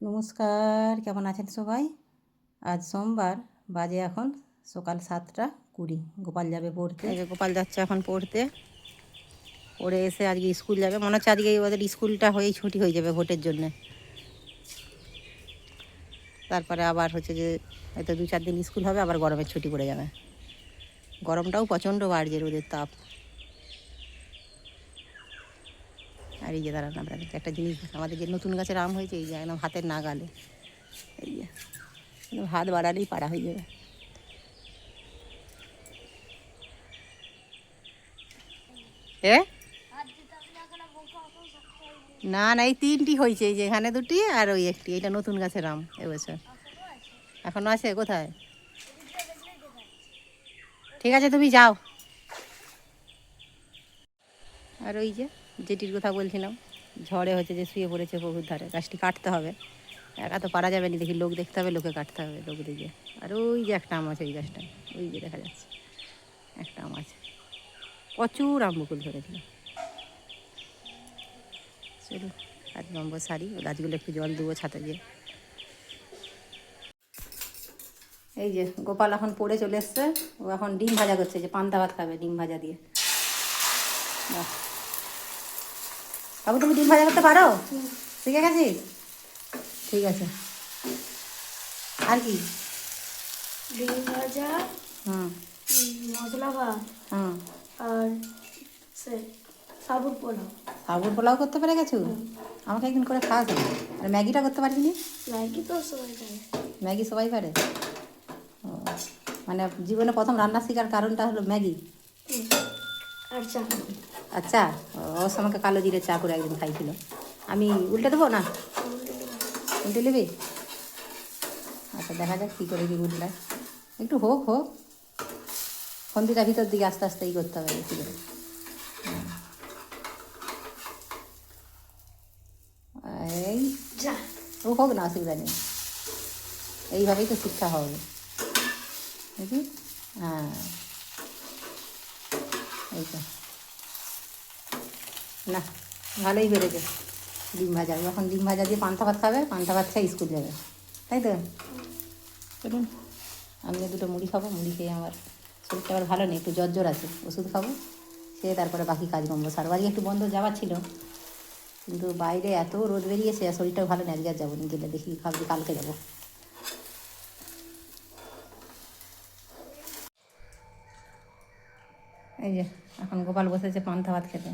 নমস্কার, কেমন আছেন সবাই? আজ সোমবার, বাজে এখন সকাল 7টা 20। গোপাল যাবে পড়তে। এই যে গোপাল যাচ্ছে এখন পড়তে। পড়ে এসে আজকে স্কুল যাবে। মনে হচ্ছে আজকে ওদের স্কুলটা হয়েই ছুটি হয়ে যাবে ভোটের জন্যে। তারপরে আবার হচ্ছে যে হয়তো 2-4 দিন স্কুল হবে, আবার গরমের ছুটি পড়ে যাবে। গরমটাও প্রচণ্ড বাড়ছে, রোদের তাপ। আর এই যে দাঁড়ান আপনাদেরকে একটা জিনিস, আমাদের যে নতুন গাছের আম হয়েছে, এই যে একদম হাতের নাগালে। এই যে হাত বাড়ালেই পাড়া হয়ে যাবে। না না, এই 3টি হয়েছে, এই যে এখানে 2টি আর ওই একটি। এটা নতুন গাছের আম এবছর। এখনো আছে কোথায়? ঠিক আছে, তুমি যাও। আর ওই যে যেটির কথা বলছিলাম, ঝড়ে হচ্ছে যে শুয়ে পড়েছে পুকুর ধারে। গাছটি কাটতে হবে, একা তো পারা যাবে না, দেখি লোক দেখতে হবে, লোকে কাটতে হবে, লোক দেখে। আর ওই যে একটা আম আছে ওই গাছটা, ওই যে দেখা যাচ্ছে একটা আম আছে। প্রচুর আম বকুল ধরেছিল। চলুন 8 নম্বর সারি, গাছগুলো একটু জল দেবো ছাতে দিয়ে। এই যে গোপাল এখন পড়ে চলে এসছে। ও এখন ডিম ভাজা করছে, যে পান্তা ভাত খাবে ডিম ভাজা দিয়ে। বাহ, বাবু তুমি ডিম ভাজা করতে পারো? শিখে গেছিস? ঠিক আছে। আর কি? ডিম ভাজা, হুম মশলা ভাত, হুম। আর সে সাবুত পোলাও। সাবুর পোলাও করতে পেরে গেছো? আমাকে একদিন করে খাওয়াতে। আর ম্যাগিটা করতে পারিনি? ম্যাগি তো সবাই খায়। ম্যাগি সবাই পারে। ও, মানে জীবনে প্রথম রান্না শেখার কারণটা হলো ম্যাগি। আর চা। আচ্ছা, ওর আমাকে কালো জিরে চা করে একদিন খাইছিল। আমি উল্টে দেবো না? উল্টে নেবে? আচ্ছা, দেখা যাক কী করে কি উল্টায়। একটু হোক হোক, খন্তিটা ভিতর দিকে আস্তে আস্তে করতে হবে বেশি করে। এই যা। ও হোক না, অসুবিধা নেই। এইভাবেই তো শিক্ষা হবে, বুঝলি? হ্যাঁ, এই তো। না, ভালোই বেড়েছে ডিম ভাজা। যখন ডিম ভাজা দিয়ে পান্তা ভাত খাবে, পান্তা ভাত খেয়ে স্কুল যাবে, তাই তো? চলুন, আমি 2টো মুড়ি খাবো। মুড়ি খেয়ে আমার শরীরটা আবার ভালো নেই, একটু জ্বর জ্বর আছে, ওষুধ খাবো। খেয়ে তারপরে বাকি কাজকর্ম সারবো। আজকে একটু বন্ধ যাওয়ার ছিল, কিন্তু বাইরে এত রোদ বেরিয়েছে, আর শরীরটাও ভালো নেই। আজকে আর যাবো না, গেলে দেখি ভাবছি কালকে যাবো। এই যে এখন গোপাল বসেছে পান্তা ভাত খেতে।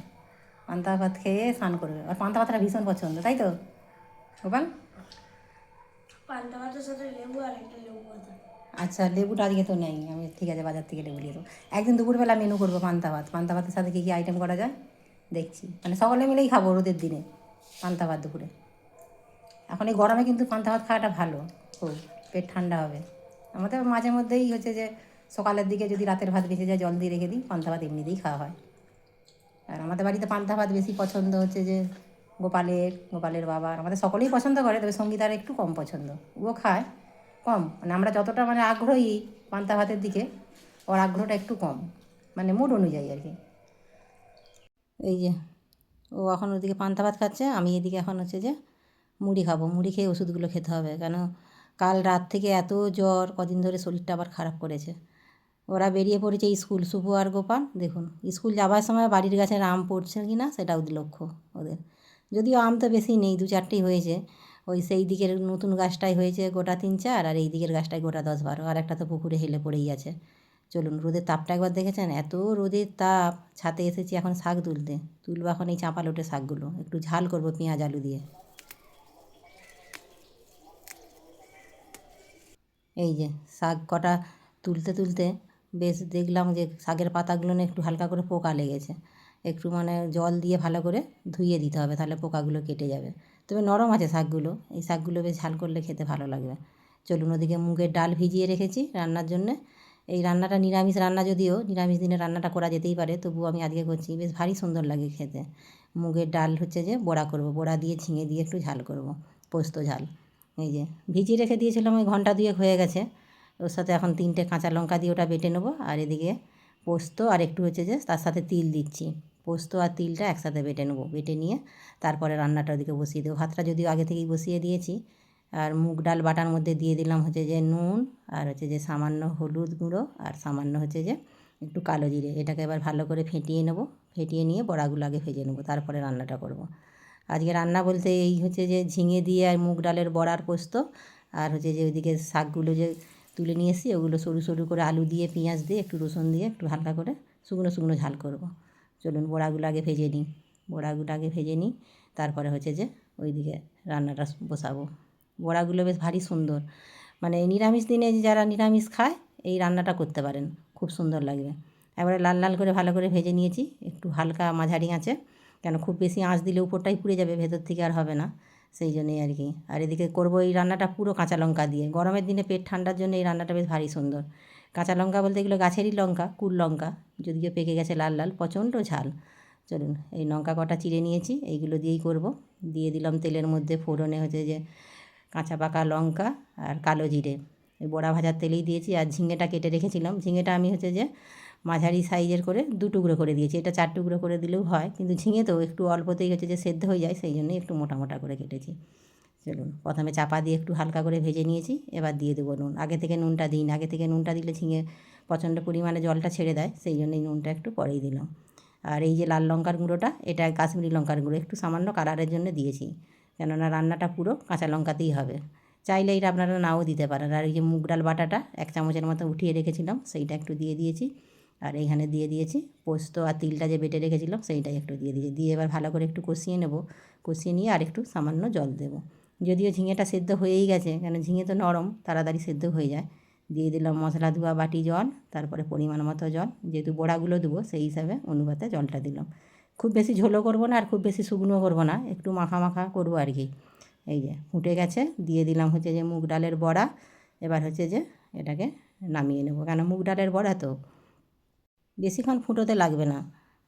পান্তা ভাত খেয়ে স্নান করবে। আর পান্তা ভাতটা ভীষণ পছন্দ, তাই তো গোপাল? পান্তা ভাতের সাথে লেবু আর একটা লেবু পাতা। আচ্ছা, লেবুটা আজকে তো নেই। আমি ঠিক আছে, বাজার থেকে লেবু নিয়ে দেবো। একদিন দুপুরবেলা মেনু করবো পান্তা ভাত। পান্তা ভাতের সাথে কী কী আইটেম করা যায় দেখছি। মানে সকলে মিলেই খাবো রোদের দিনে পান্তা ভাত দুপুরে। এখন এই গরমে কিন্তু পান্তা ভাত খাওয়াটা ভালো, খুব পেট ঠান্ডা হবে। আমাদের মাঝে মধ্যেই হচ্ছে যে সকালের দিকে যদি রাতের ভাত বেঁচে যায়, জল দিয়ে রেখে দিই, পান্তা ভাত এমনিতেই খাওয়া হয়। আর আমাদের বাড়িতে পান্তা ভাত বেশি পছন্দ হচ্ছে যে গোপালের বাবার, আমাদের সকলেই পছন্দ করে, তবে সঙ্গীতার একটু কম পছন্দ। ও খায় কম, মানে আমরা যতটা মানে আগ্রহী পান্তা ভাতের দিকে, ওর আগ্রহটা একটু কম, মানে মুড অনুযায়ী আর কি। এই যে ও এখন ওদিকে পান্তা ভাত খাচ্ছে, আমি এদিকে এখন হচ্ছে যে মুড়ি খাবো। মুড়ি খেয়ে ওষুধগুলো খেতে হবে, কেন কাল রাত থেকে এত জ্বর, কদিন ধরে শরীরটা আবার খারাপ করেছে। ওরা বেরিয়ে পড়েছে স্কুল, শুভ আর গোপাল। দেখুন স্কুল যাবার সময় বাড়ির গাছের আম পড়ছে কি না সেটাও লক্ষ্য ওদের। যদিও আম তো বেশি নেই, 2-4টেই হয়েছে। ওই সেই দিকের নতুন গাছটাই হয়েছে গোটা 3-4, আর এই দিকের গাছটায় গোটা 10-12, আর একটা তো পুকুরে হেলে পড়েই আছে। চলুন, রোদের তাপটা একবার দেখেছেন? এত রোদের তাপ। ছাতে এসেছি এখন শাক তুলবো এখন এই চাঁপা লোটে শাকগুলো, একটু ঝাল করবো পেঁয়াজ আলু দিয়ে। এই যে শাক কটা তুলতে তুলতে বেশ দেখলাম যে শাকের পাতাগুলো একটু হালকা করে পোকা লেগেছে। একটু মানে জল দিয়ে ভালো করে ধুইয়ে দিতে হবে, তাহলে পোকাগুলো কেটে যাবে। তবে নরম আছে শাকগুলো, এই শাকগুলো বেশ ঝাল করলে খেতে ভালো লাগবে। চলুন, ওদিকে মুগের ডাল ভিজিয়ে রেখেছি রান্নার জন্যে। এই রান্নাটা নিরামিষ রান্না, যদিও নিরামিষ দিনে রান্নাটা করা যেতেই পারে, তবুও আমি আজকে করছি, বেশ ভারী সুন্দর লাগে খেতে। মুগের ডাল হচ্ছে যে বড়া করব, বড়া দিয়ে ঝিঙে দিয়ে একটু ঝাল করব, পোস্ত ঝাল। এই যে ভিজিয়ে রেখে দিয়েছিলাম, ওই ঘন্টা 2 হয়ে গেছে। ওর সাথে এখন 3টে কাঁচা লঙ্কা দিয়ে ওটা বেটে নেবো। আর এদিকে পোস্ত আর একটু হচ্ছে যে তার সাথে তিল দিচ্ছি। পোস্ত আর তিলটা একসাথে বেটে নেবো, বেটে নিয়ে তারপরে রান্নাটা ওদিকে বসিয়ে দেবো। ভাতটা যদিও আগে থেকেই বসিয়ে দিয়েছি, আর মুগ ডাল বাটার মধ্যে দিয়ে দিলাম হচ্ছে যে নুন, আর হচ্ছে যে সামান্য হলুদ গুঁড়ো, আর সামান্য হচ্ছে যে একটু কালো জিরে। এটাকে এবার ভালো করে ফেটিয়ে নেব। ফেটিয়ে নিয়ে বড়াগুলো আগে ভেজে নেব, তারপরে রান্নাটা করব। আজকে রান্না বলতে এই হচ্ছে যে ঝিঙে দিয়ে আর মুগ ডালের বড়ার পোস্ত, আর হচ্ছে যে ওইদিকে শাকগুলো যে তুলে নিয়ে এসেছি ওগুলো সরু সরু করে আলু দিয়ে পেঁয়াজ দিয়ে একটু রসুন দিয়ে একটু হালকা করে শুকনো শুকনো ঝাল করব। চলুন বড়াগুলো আগে ভেজে নিই। বড়াগুলো আগে ভেজে নিই, তারপরে হচ্ছে যে ওইদিকে রান্নাটা বসাবো। বড়াগুলো বেশ ভারী সুন্দর, মানে নিরামিষ দিনে যারা নিরামিষ খায় এই রান্নাটা করতে পারেন, খুব সুন্দর লাগবে। এবারে লাল লাল করে ভালো করে ভেজে নিয়েছি, একটু হালকা মাঝারি আঁচে, কেন খুব বেশি আঁচ দিলে উপরটাই পুড়ে যাবে, ভেতর থেকে আর হবে না, সেই জন্যই আর কি। আর এদিকে করবো এই রান্নাটা পুরো কাঁচা লঙ্কা দিয়ে। গরমের দিনে পেট ঠান্ডার জন্য এই রান্নাটা বেশ ভারী সুন্দর। কাঁচা লঙ্কা বলতে এগুলো গাছেরই লঙ্কা, কুল লঙ্কা, যদিও পেকে গেছে লাল লাল, প্রচণ্ড ঝাল। চলুন এই লঙ্কা কটা চিড়ে নিয়েছি, এইগুলো দিয়েই করব। দিয়ে দিলাম তেলের মধ্যে ফোড়নে হচ্ছে যে কাঁচা পাকা লঙ্কা আর কালো জিরে, এই বড়া ভাজার তেলেই দিয়েছি। আর ঝিঙেটা কেটে রেখেছিলাম, ঝিঙেটা আমি হচ্ছে যে মাঝারি সাইজের করে 2 টুকরো করে দিয়েছি। এটা 4 টুকরো করে দিলেও হয়, কিন্তু ঝিঙে তো একটু অল্পতেই হচ্ছে যে সেদ্ধ হয়ে যায়, সেই জন্যই একটু মোটা মোটা করে কেটেছি। চলুন প্রথমে চাপা দিয়ে একটু হালকা করে ভেজে নিয়েছি, এবার দিয়ে দেবো নুন। আগে থেকে নুনটা দিই না, আগে থেকে নুনটা দিলে ঝিঙে প্রচণ্ড পরিমাণে জলটা ছেড়ে দেয়, সেই জন্যই নুনটা একটু পরেই দিলাম। আর এই যে লাল লঙ্কার গুঁড়োটা, এটা কাশ্মীরি লঙ্কার গুঁড়ো, একটু সামান্য কালারের জন্য দিয়েছি, কেননা রান্নাটা পুরো কাঁচা লঙ্কাতেই হবে। চাইলে এটা আপনারা নাও দিতে পারেন। আর এই যে মুগ ডাল বাটাটা 1 চামচের মতো উঠিয়ে রেখেছিলাম, সেইটা একটু দিয়ে দিয়েছি। আর এইখানে দিয়ে দিয়েছি পোস্ত আর তিলটা যে বেটে রেখেছিলাম সেইটাই একটু দিয়ে দিয়েছি। দিয়ে এবার ভালো করে একটু কষিয়ে নেব। কষিয়ে নিয়ে আর একটু সামান্য জল দেবো। যদিও ঝিঙেটা সেদ্ধ হয়েই গেছে, কেন ঝিঙে তো নরম, তাড়াতাড়ি সেদ্ধ হয়ে যায়। দিয়ে দিলাম মশলা ধোয়া বাটি জল, তারপরে পরিমাণ মতো জল, যেহেতু বড়াগুলো দেবো সেই হিসাবে অনুপাতে জলটা দিলাম। খুব বেশি ঝোলও করবো না আর খুব বেশি শুকনোও করবো না, একটু মাখা মাখা করবো আর কি। এই যে ফুটে গেছে, দিয়ে দিলাম হচ্ছে যে মুগ ডালের বড়া। এবার হচ্ছে যে এটাকে নামিয়ে নেব, কেন মুগ ডালের বড়া তো বেশিক্ষণ ফুটোতে লাগবে না,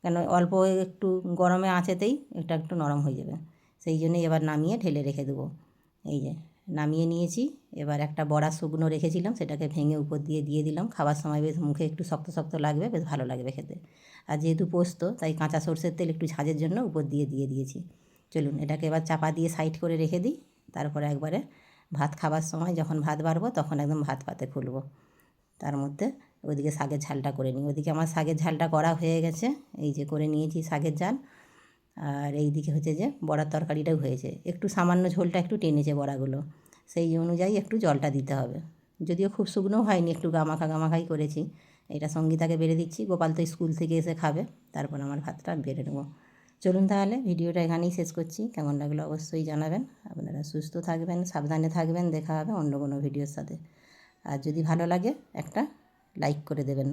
কেন অল্প একটু গরমে আঁচেতেই এটা একটু নরম হয়ে যাবে, সেই জন্যই এবার নামিয়ে ঢেলে রেখে দেবো। এই যে নামিয়ে নিয়েছি। এবার একটা বড়া শুকনো রেখেছিলাম, সেটাকে ভেঙে উপর দিয়ে দিয়ে দিলাম। খাবার সময় বেশ মুখে একটু শক্ত শক্ত লাগবে, বেশ ভালো লাগবে খেতে। আর যেহেতু পোস্ত, তাই কাঁচা সরষের তেল একটু ঝাঁঝের জন্য উপর দিয়ে দিয়ে দিয়েছি। চলুন এটাকে এবার চাপা দিয়ে সাইড করে রেখে দিই, তারপরে একবারে ভাত খাবার সময় যখন ভাত বাড়বো তখন একদম ভাত পাতে খুলবো। তার মধ্যে ওইদিকে শাকের ঝালটা করে নিই। ওইদিকে আমার শাকের ঝালটা করা হয়ে গেছে, এই যে করে নিয়েছি শাকের ঝাল। আর এই দিকে হচ্ছে যে বড়ার তরকারিটাও হয়েছে, একটু সামান্য ঝোলটা একটু টেনেছে বড়াগুলো, সেই অনুযায়ী একটু জলটা দিতে হবে। যদিও খুব শুকনোও হয়নি, একটু গামাখা গামাখাই করেছি। এটা সঙ্গীতাকে বেড়ে দিচ্ছি, গোপাল তো স্কুল থেকে এসে খাবে, তারপর আমার ভাতটা বেড়ে নেবো। চলুন তাহলে ভিডিওটা এখানেই শেষ করছি। কেমন লাগলো অবশ্যই জানাবেন। আপনারা সুস্থ থাকবেন, সাবধানে থাকবেন। দেখা হবে অন্য কোনো ভিডিওর সাথে। আর যদি ভালো লাগে একটা লাইক করে দেবেন।